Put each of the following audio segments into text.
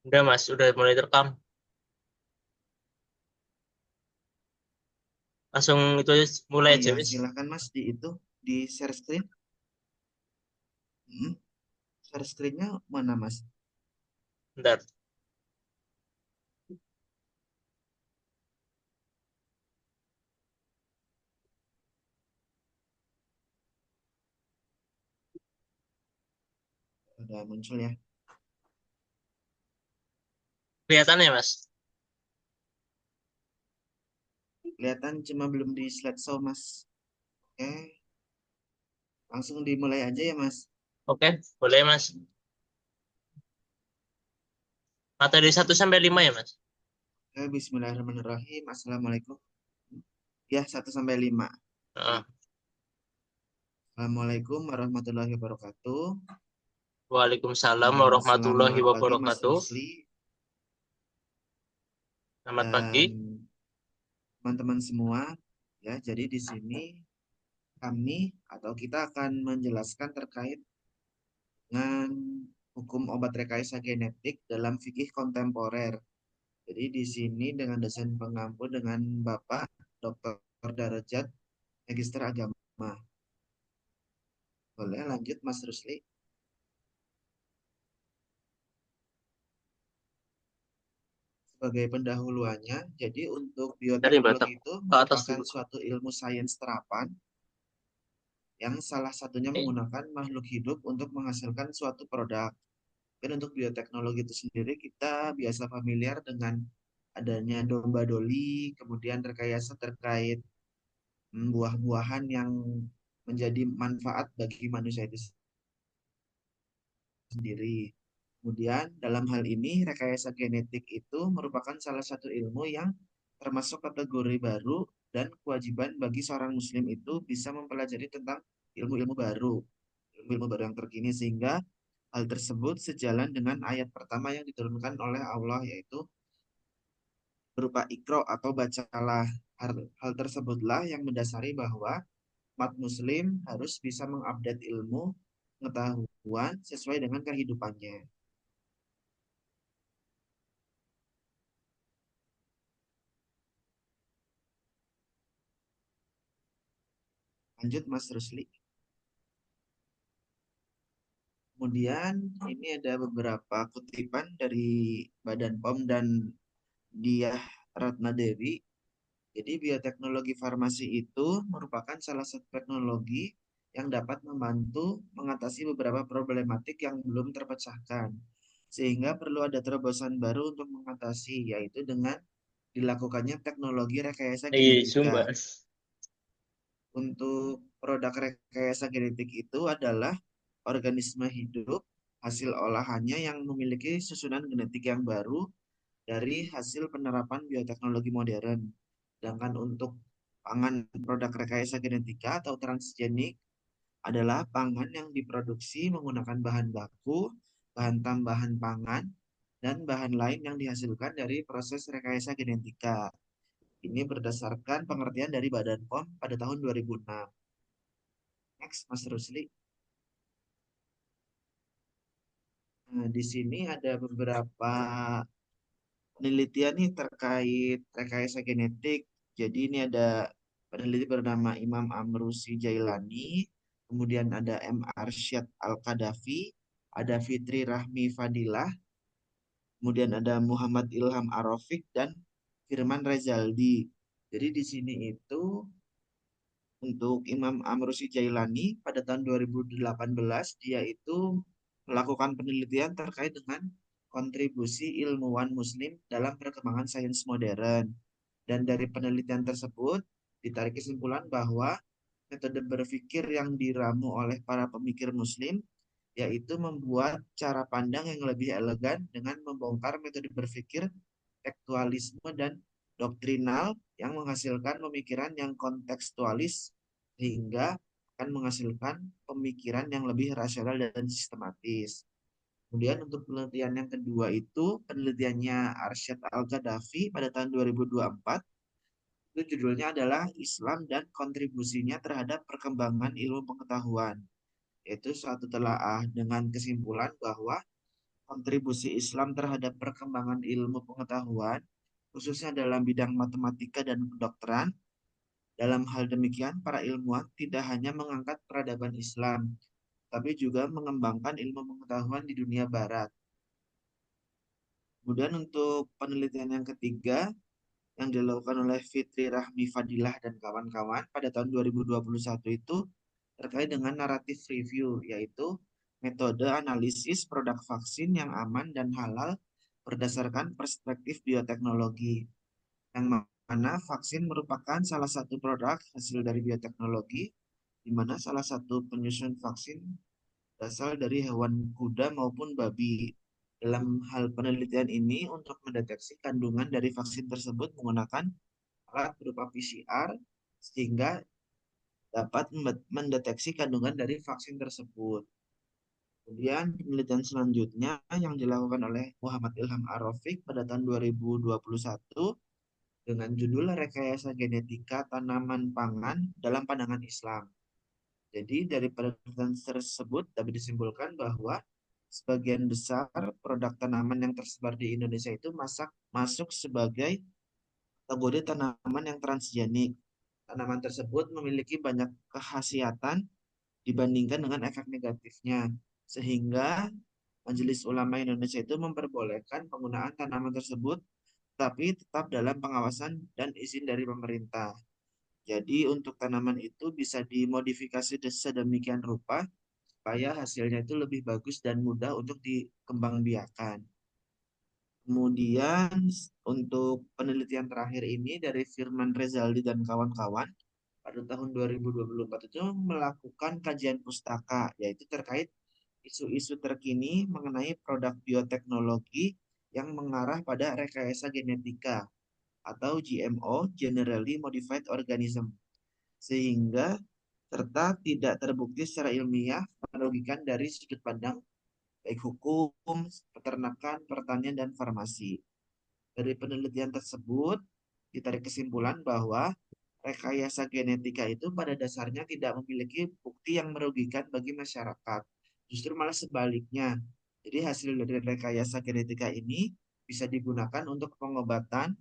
Udah Mas, udah mulai terekam. Langsung itu aja, mulai Oh aja ya, wis. silakan Mas di share screen. Hmm, share screennya mana Mas? Bentar. Udah muncul ya. Kelihatan ya Mas? Kelihatan cuma belum di slideshow Mas. Oke, langsung dimulai aja ya Mas. Oke, boleh Mas. Materi 1 sampai 5 ya Mas? Oke, Bismillahirrahmanirrahim. Assalamualaikum. Ya, 1 sampai 5. Heeh. Assalamualaikum warahmatullahi wabarakatuh. Waalaikumsalam warahmatullahi Selamat pagi Mas wabarakatuh. Rusli Selamat pagi. dan teman-teman semua. Ya, jadi di sini kami atau kita akan menjelaskan terkait dengan hukum obat rekayasa genetik dalam fikih kontemporer. Jadi di sini dengan dosen pengampu dengan Bapak Dr. Darajat Magister Agama. Boleh lanjut Mas Rusli. Sebagai pendahuluannya, jadi untuk Dari Batak bioteknologi itu ke atas merupakan dulu. suatu ilmu sains terapan yang salah satunya Eh, menggunakan makhluk hidup untuk menghasilkan suatu produk. Dan untuk bioteknologi itu sendiri kita biasa familiar dengan adanya domba doli, kemudian rekayasa terkait buah-buahan yang menjadi manfaat bagi manusia itu sendiri. Kemudian dalam hal ini rekayasa genetik itu merupakan salah satu ilmu yang termasuk kategori baru dan kewajiban bagi seorang muslim itu bisa mempelajari tentang ilmu-ilmu baru, ilmu-ilmu baru yang terkini sehingga hal tersebut sejalan dengan ayat pertama yang diturunkan oleh Allah yaitu berupa ikro atau bacalah. Hal tersebutlah yang mendasari bahwa umat muslim harus bisa mengupdate ilmu pengetahuan sesuai dengan kehidupannya. Lanjut Mas Rusli. Kemudian ini ada beberapa kutipan dari Badan POM dan Diah Ratna Dewi. Jadi bioteknologi farmasi itu merupakan salah satu teknologi yang dapat membantu mengatasi beberapa problematik yang belum terpecahkan. Sehingga perlu ada terobosan baru untuk mengatasi, yaitu dengan dilakukannya teknologi rekayasa genetika. Sumba. Untuk produk rekayasa genetik itu adalah organisme hidup, hasil olahannya yang memiliki susunan genetik yang baru dari hasil penerapan bioteknologi modern. Sedangkan untuk pangan produk rekayasa genetika atau transgenik adalah pangan yang diproduksi menggunakan bahan baku, bahan tambahan pangan, dan bahan lain yang dihasilkan dari proses rekayasa genetika. Ini berdasarkan pengertian dari Badan POM pada tahun 2006. Next, Mas Rusli. Nah, di sini ada beberapa penelitian nih terkait rekayasa genetik. Jadi ini ada peneliti bernama Imam Amrusi Jailani, kemudian ada M. Arsyad Al-Qadafi, ada Fitri Rahmi Fadilah, kemudian ada Muhammad Ilham Arofik, dan Firman Rezaldi. Jadi di sini itu untuk Imam Amrusi Jailani pada tahun 2018 dia itu melakukan penelitian terkait dengan kontribusi ilmuwan muslim dalam perkembangan sains modern. Dan dari penelitian tersebut ditarik kesimpulan bahwa metode berpikir yang diramu oleh para pemikir muslim yaitu membuat cara pandang yang lebih elegan dengan membongkar metode berpikir tekstualisme dan doktrinal yang menghasilkan pemikiran yang kontekstualis sehingga akan menghasilkan pemikiran yang lebih rasional dan sistematis. Kemudian untuk penelitian yang kedua itu penelitiannya Arsyad Al-Ghadafi pada tahun 2024 itu judulnya adalah Islam dan kontribusinya terhadap perkembangan ilmu pengetahuan, yaitu suatu telaah dengan kesimpulan bahwa kontribusi Islam terhadap perkembangan ilmu pengetahuan, khususnya dalam bidang matematika dan kedokteran. Dalam hal demikian, para ilmuwan tidak hanya mengangkat peradaban Islam, tapi juga mengembangkan ilmu pengetahuan di dunia barat. Kemudian untuk penelitian yang ketiga, yang dilakukan oleh Fitri Rahmi Fadilah dan kawan-kawan pada tahun 2021 itu terkait dengan naratif review, yaitu metode analisis produk vaksin yang aman dan halal berdasarkan perspektif bioteknologi, yang mana vaksin merupakan salah satu produk hasil dari bioteknologi, di mana salah satu penyusun vaksin berasal dari hewan kuda maupun babi. Dalam hal penelitian ini, untuk mendeteksi kandungan dari vaksin tersebut menggunakan alat berupa PCR, sehingga dapat mendeteksi kandungan dari vaksin tersebut. Kemudian penelitian selanjutnya yang dilakukan oleh Muhammad Ilham Arofik pada tahun 2021 dengan judul Rekayasa Genetika Tanaman Pangan dalam Pandangan Islam. Jadi dari penelitian tersebut dapat disimpulkan bahwa sebagian besar produk tanaman yang tersebar di Indonesia itu masuk sebagai kategori tanaman yang transgenik. Tanaman tersebut memiliki banyak kekhasiatan dibandingkan dengan efek negatifnya, sehingga Majelis Ulama Indonesia itu memperbolehkan penggunaan tanaman tersebut, tapi tetap dalam pengawasan dan izin dari pemerintah. Jadi untuk tanaman itu bisa dimodifikasi sedemikian rupa supaya hasilnya itu lebih bagus dan mudah untuk dikembangbiakan. Kemudian untuk penelitian terakhir ini dari Firman Rezaldi dan kawan-kawan pada tahun 2024 itu melakukan kajian pustaka, yaitu terkait isu-isu terkini mengenai produk bioteknologi yang mengarah pada rekayasa genetika atau GMO, Generally Modified Organism, sehingga serta tidak terbukti secara ilmiah merugikan dari sudut pandang baik hukum, peternakan, pertanian, dan farmasi. Dari penelitian tersebut, ditarik kesimpulan bahwa rekayasa genetika itu pada dasarnya tidak memiliki bukti yang merugikan bagi masyarakat. Justru malah sebaliknya. Jadi hasil dari rekayasa genetika ini bisa digunakan untuk pengobatan.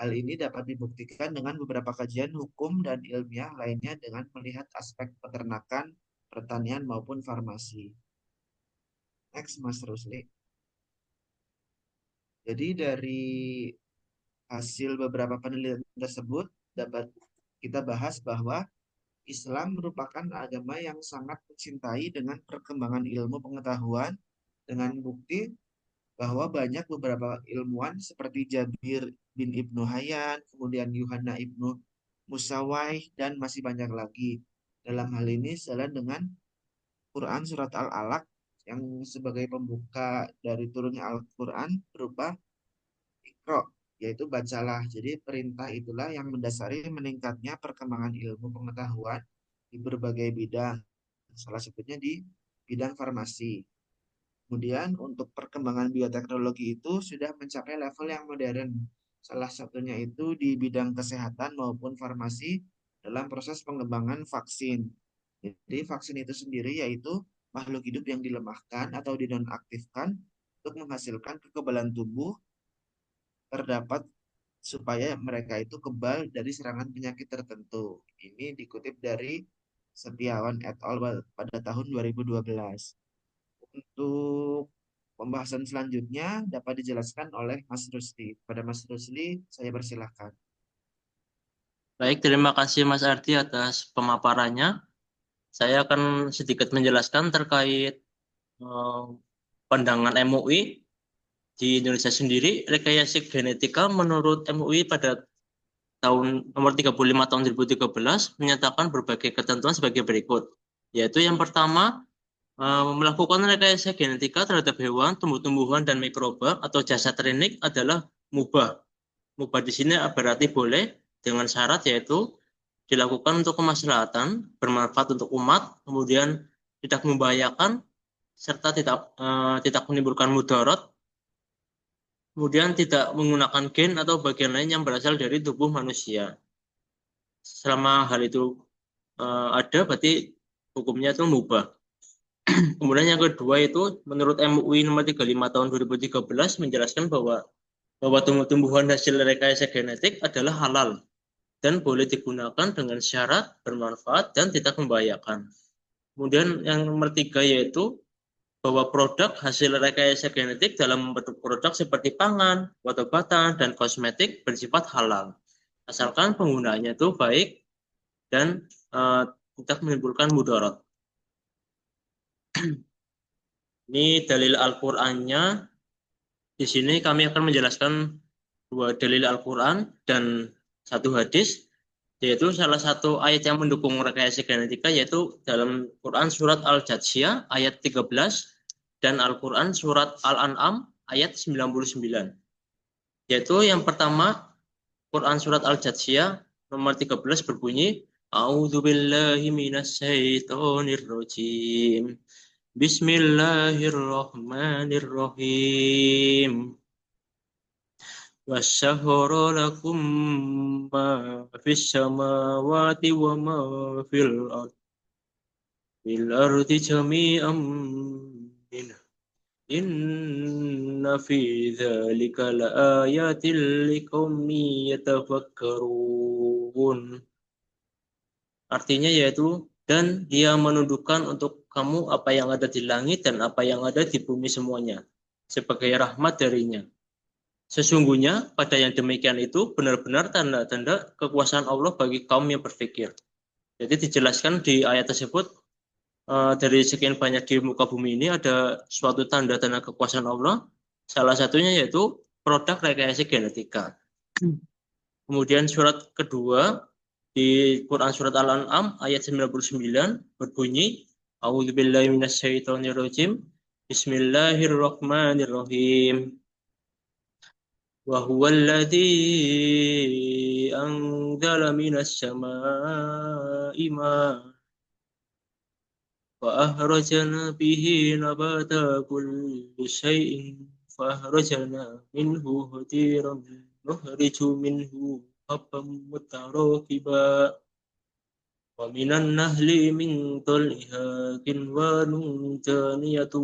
Hal ini dapat dibuktikan dengan beberapa kajian hukum dan ilmiah lainnya dengan melihat aspek peternakan, pertanian, maupun farmasi. Next, Mas Rusli. Jadi dari hasil beberapa penelitian tersebut dapat kita bahas bahwa Islam merupakan agama yang sangat mencintai dengan perkembangan ilmu pengetahuan, dengan bukti bahwa banyak beberapa ilmuwan seperti Jabir bin Ibnu Hayyan, kemudian Yuhanna Ibnu Musawai, dan masih banyak lagi. Dalam hal ini sejalan dengan Quran Surat Al-Alaq yang sebagai pembuka dari turunnya Al-Quran berupa Iqra, yaitu bacalah. Jadi perintah itulah yang mendasari meningkatnya perkembangan ilmu pengetahuan di berbagai bidang. Salah satunya di bidang farmasi. Kemudian untuk perkembangan bioteknologi itu sudah mencapai level yang modern. Salah satunya itu di bidang kesehatan maupun farmasi dalam proses pengembangan vaksin. Jadi vaksin itu sendiri yaitu makhluk hidup yang dilemahkan atau dinonaktifkan untuk menghasilkan kekebalan tubuh terdapat supaya mereka itu kebal dari serangan penyakit tertentu. Ini dikutip dari Setiawan et al. Pada tahun 2012. Untuk pembahasan selanjutnya dapat dijelaskan oleh Mas Rusli. Pada Mas Rusli, saya persilahkan. Baik, terima kasih Mas Ardi atas pemaparannya. Saya akan sedikit menjelaskan terkait pandangan MUI di Indonesia sendiri. Rekayasa genetika menurut MUI pada tahun nomor 35 tahun 2013 menyatakan berbagai ketentuan sebagai berikut. Yaitu yang pertama, melakukan rekayasa genetika terhadap hewan, tumbuh-tumbuhan, dan mikroba atau jasa klinik adalah mubah. Mubah di sini berarti boleh dengan syarat yaitu dilakukan untuk kemaslahatan, bermanfaat untuk umat, kemudian tidak membahayakan, serta tidak menimbulkan mudarat, kemudian tidak menggunakan gen atau bagian lain yang berasal dari tubuh manusia. Selama hal itu ada, berarti hukumnya itu mubah. Kemudian yang kedua itu menurut MUI nomor 35 tahun 2013 menjelaskan bahwa tumbuh-tumbuhan hasil rekayasa genetik adalah halal dan boleh digunakan dengan syarat bermanfaat dan tidak membahayakan. Kemudian yang nomor tiga yaitu bahwa produk hasil rekayasa genetik dalam bentuk produk seperti pangan, obat-obatan, dan kosmetik bersifat halal. Asalkan penggunaannya itu baik dan tidak menimbulkan mudarat. Ini dalil Al-Qur'annya. Di sini kami akan menjelaskan dua dalil Al-Quran dan satu hadis, yaitu salah satu ayat yang mendukung rekayasa genetika yaitu dalam Quran surat Al-Jathiyah ayat 13 dan Al-Quran surat Al-An'am ayat 99. Yaitu yang pertama Quran surat Al-Jathiyah nomor 13 berbunyi A'udzubillahi minasyaitonirrajim. Bismillahirrahmanirrahim. Wasyahara lakum ma fis samawati wa ma fil ardi jami'an minhu. Inna fi dzalika laayatil liqaumin yatafakkarun. Artinya yaitu dan dia menundukkan untuk kamu apa yang ada di langit dan apa yang ada di bumi semuanya sebagai rahmat darinya. Sesungguhnya pada yang demikian itu benar-benar tanda-tanda kekuasaan Allah bagi kaum yang berpikir. Jadi dijelaskan di ayat tersebut dari sekian banyak di muka bumi ini ada suatu tanda-tanda kekuasaan Allah. Salah satunya yaitu produk rekayasa genetika. Kemudian surat kedua di Quran surat Al-An'am ayat 99 berbunyi A'udzubillahi minasyaitonirrajim. Bismillahirrahmanirrahim. وهو الذي أنزل من السماء ماء فأخرجنا به نبات كل شيء فأخرجنا منه هديرا نخرج منه حبا متراكبا ومن النخل من طلعها كنوان دانية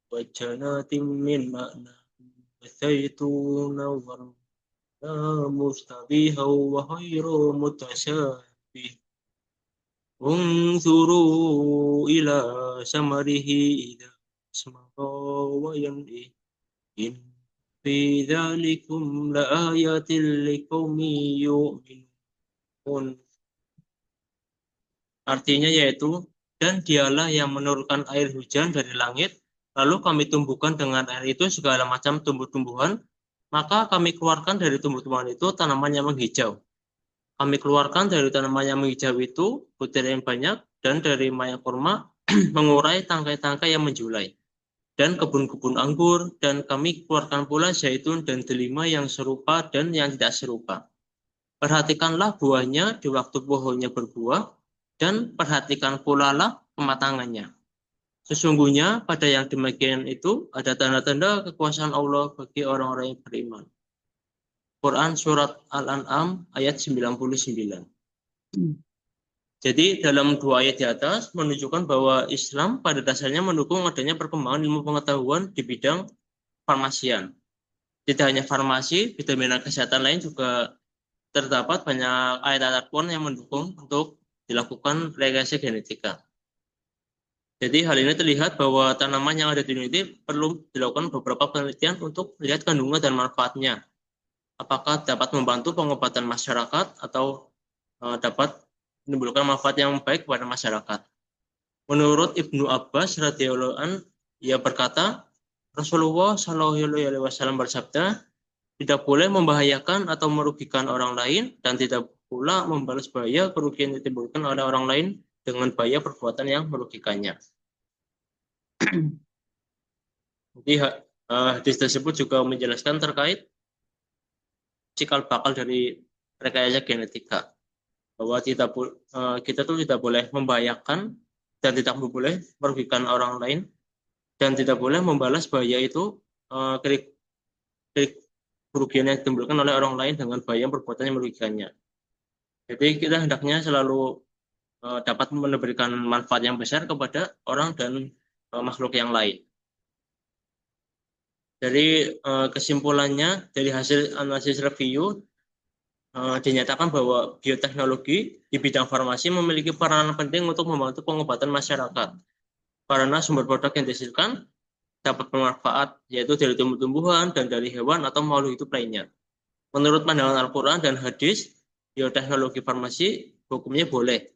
وجنات من معنى الزيتون مشتبها وغير متشابه انظروا إلى ثمره إذا أثمر وينعم إن في ذلكم لآيات لقوم يؤمنون. Artinya yaitu dan dialah yang menurunkan air hujan dari langit. Lalu kami tumbuhkan dengan air itu segala macam tumbuh-tumbuhan, maka kami keluarkan dari tumbuh-tumbuhan itu tanaman yang menghijau. Kami keluarkan dari tanaman yang menghijau itu butir yang banyak, dan dari maya kurma mengurai tangkai-tangkai yang menjulai, dan kebun-kebun anggur, dan kami keluarkan pula zaitun dan delima yang serupa dan yang tidak serupa. Perhatikanlah buahnya di waktu pohonnya berbuah, dan perhatikan pula lah kematangannya. Sesungguhnya pada yang demikian itu ada tanda-tanda kekuasaan Allah bagi orang-orang yang beriman. Quran surat Al-An'am ayat 99. Jadi dalam dua ayat di atas menunjukkan bahwa Islam pada dasarnya mendukung adanya perkembangan ilmu pengetahuan di bidang farmasian. Tidak hanya farmasi, bidang kesehatan lain juga terdapat banyak ayat-ayat Quran yang mendukung untuk dilakukan rekayasa genetika. Jadi hal ini terlihat bahwa tanaman yang ada di dunia ini perlu dilakukan beberapa penelitian untuk melihat kandungan dan manfaatnya. Apakah dapat membantu pengobatan masyarakat atau dapat menimbulkan manfaat yang baik kepada masyarakat. Menurut Ibnu Abbas radhiyallahu an, ia berkata, Rasulullah Shallallahu alaihi wasallam bersabda, tidak boleh membahayakan atau merugikan orang lain dan tidak pula membalas bahaya kerugian yang ditimbulkan oleh orang lain dengan bahaya perbuatan yang merugikannya. Jadi hadis tersebut juga menjelaskan terkait cikal bakal dari rekayasa genetika, bahwa kita tuh tidak boleh membahayakan dan tidak boleh merugikan orang lain dan tidak boleh membalas bahaya itu kerugian yang ditimbulkan oleh orang lain dengan bahaya perbuatan yang merugikannya. Jadi kita hendaknya selalu dapat memberikan manfaat yang besar kepada orang dan makhluk yang lain. Dari kesimpulannya, dari hasil analisis review, dinyatakan bahwa bioteknologi di bidang farmasi memiliki peranan penting untuk membantu pengobatan masyarakat. Karena sumber produk yang dihasilkan dapat bermanfaat, yaitu dari tumbuh-tumbuhan dan dari hewan atau makhluk hidup lainnya. Menurut pandangan Al-Quran dan hadis, bioteknologi farmasi hukumnya boleh.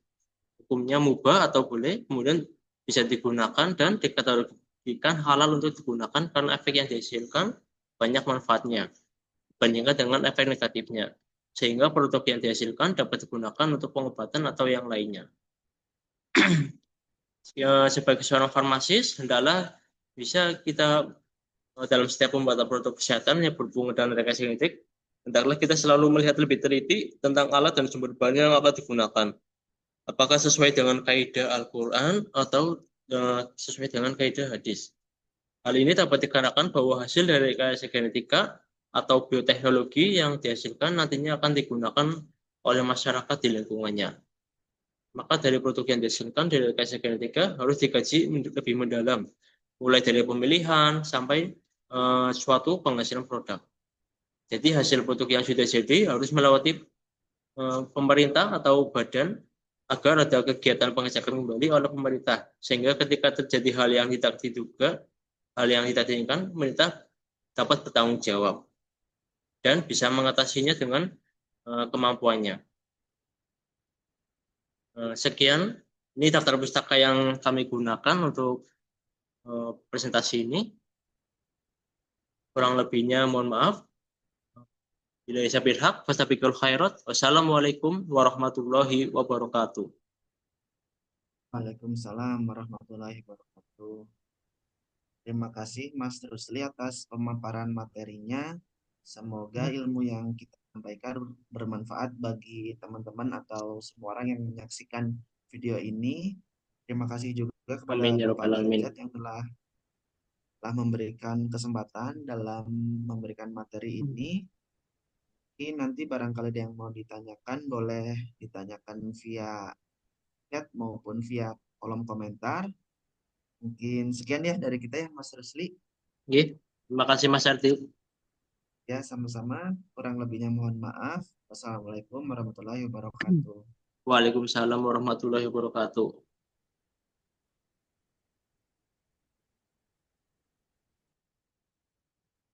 Hukumnya mubah atau boleh, kemudian bisa digunakan dan dikategorikan halal untuk digunakan karena efek yang dihasilkan banyak manfaatnya dibandingkan dengan efek negatifnya. Sehingga produk yang dihasilkan dapat digunakan untuk pengobatan atau yang lainnya. Ya, sebagai seorang farmasis, hendaklah bisa kita dalam setiap pembuatan produk kesehatan yang berhubungan dengan rekayasa genetik, hendaklah kita selalu melihat lebih teliti tentang alat dan sumber bahan yang akan digunakan. Apakah sesuai dengan kaidah Al-Quran atau sesuai dengan kaidah hadis. Hal ini dapat dikarenakan bahwa hasil dari rekayasa genetika atau bioteknologi yang dihasilkan nantinya akan digunakan oleh masyarakat di lingkungannya. Maka dari produk yang dihasilkan dari rekayasa genetika harus dikaji lebih mendalam, mulai dari pemilihan sampai suatu penghasilan produk. Jadi hasil produk yang sudah jadi harus melewati pemerintah atau badan agar ada kegiatan pengecekan kembali oleh pemerintah. Sehingga ketika terjadi hal yang tidak diduga, hal yang tidak diinginkan, pemerintah dapat bertanggung jawab dan bisa mengatasinya dengan kemampuannya. Sekian, ini daftar pustaka yang kami gunakan untuk presentasi ini. Kurang lebihnya mohon maaf. Bila sabil haq, fastabiqul khairat. Wassalamualaikum warahmatullahi wabarakatuh. Waalaikumsalam warahmatullahi wabarakatuh. Terima kasih Mas Rusli atas pemaparan materinya. Semoga ilmu yang kita sampaikan bermanfaat bagi teman-teman atau semua orang yang menyaksikan video ini. Terima kasih juga kepada Amin ya Bapak rabbal alamin. Derajat yang telah memberikan kesempatan dalam memberikan materi ini. Mungkin nanti barangkali ada yang mau ditanyakan, boleh ditanyakan via chat maupun via kolom komentar. Mungkin sekian ya dari kita ya Mas Rusli. Nggih, terima kasih Mas Ardi. Ya, sama-sama. Kurang lebihnya mohon maaf. Wassalamualaikum warahmatullahi wabarakatuh. Waalaikumsalam warahmatullahi wabarakatuh.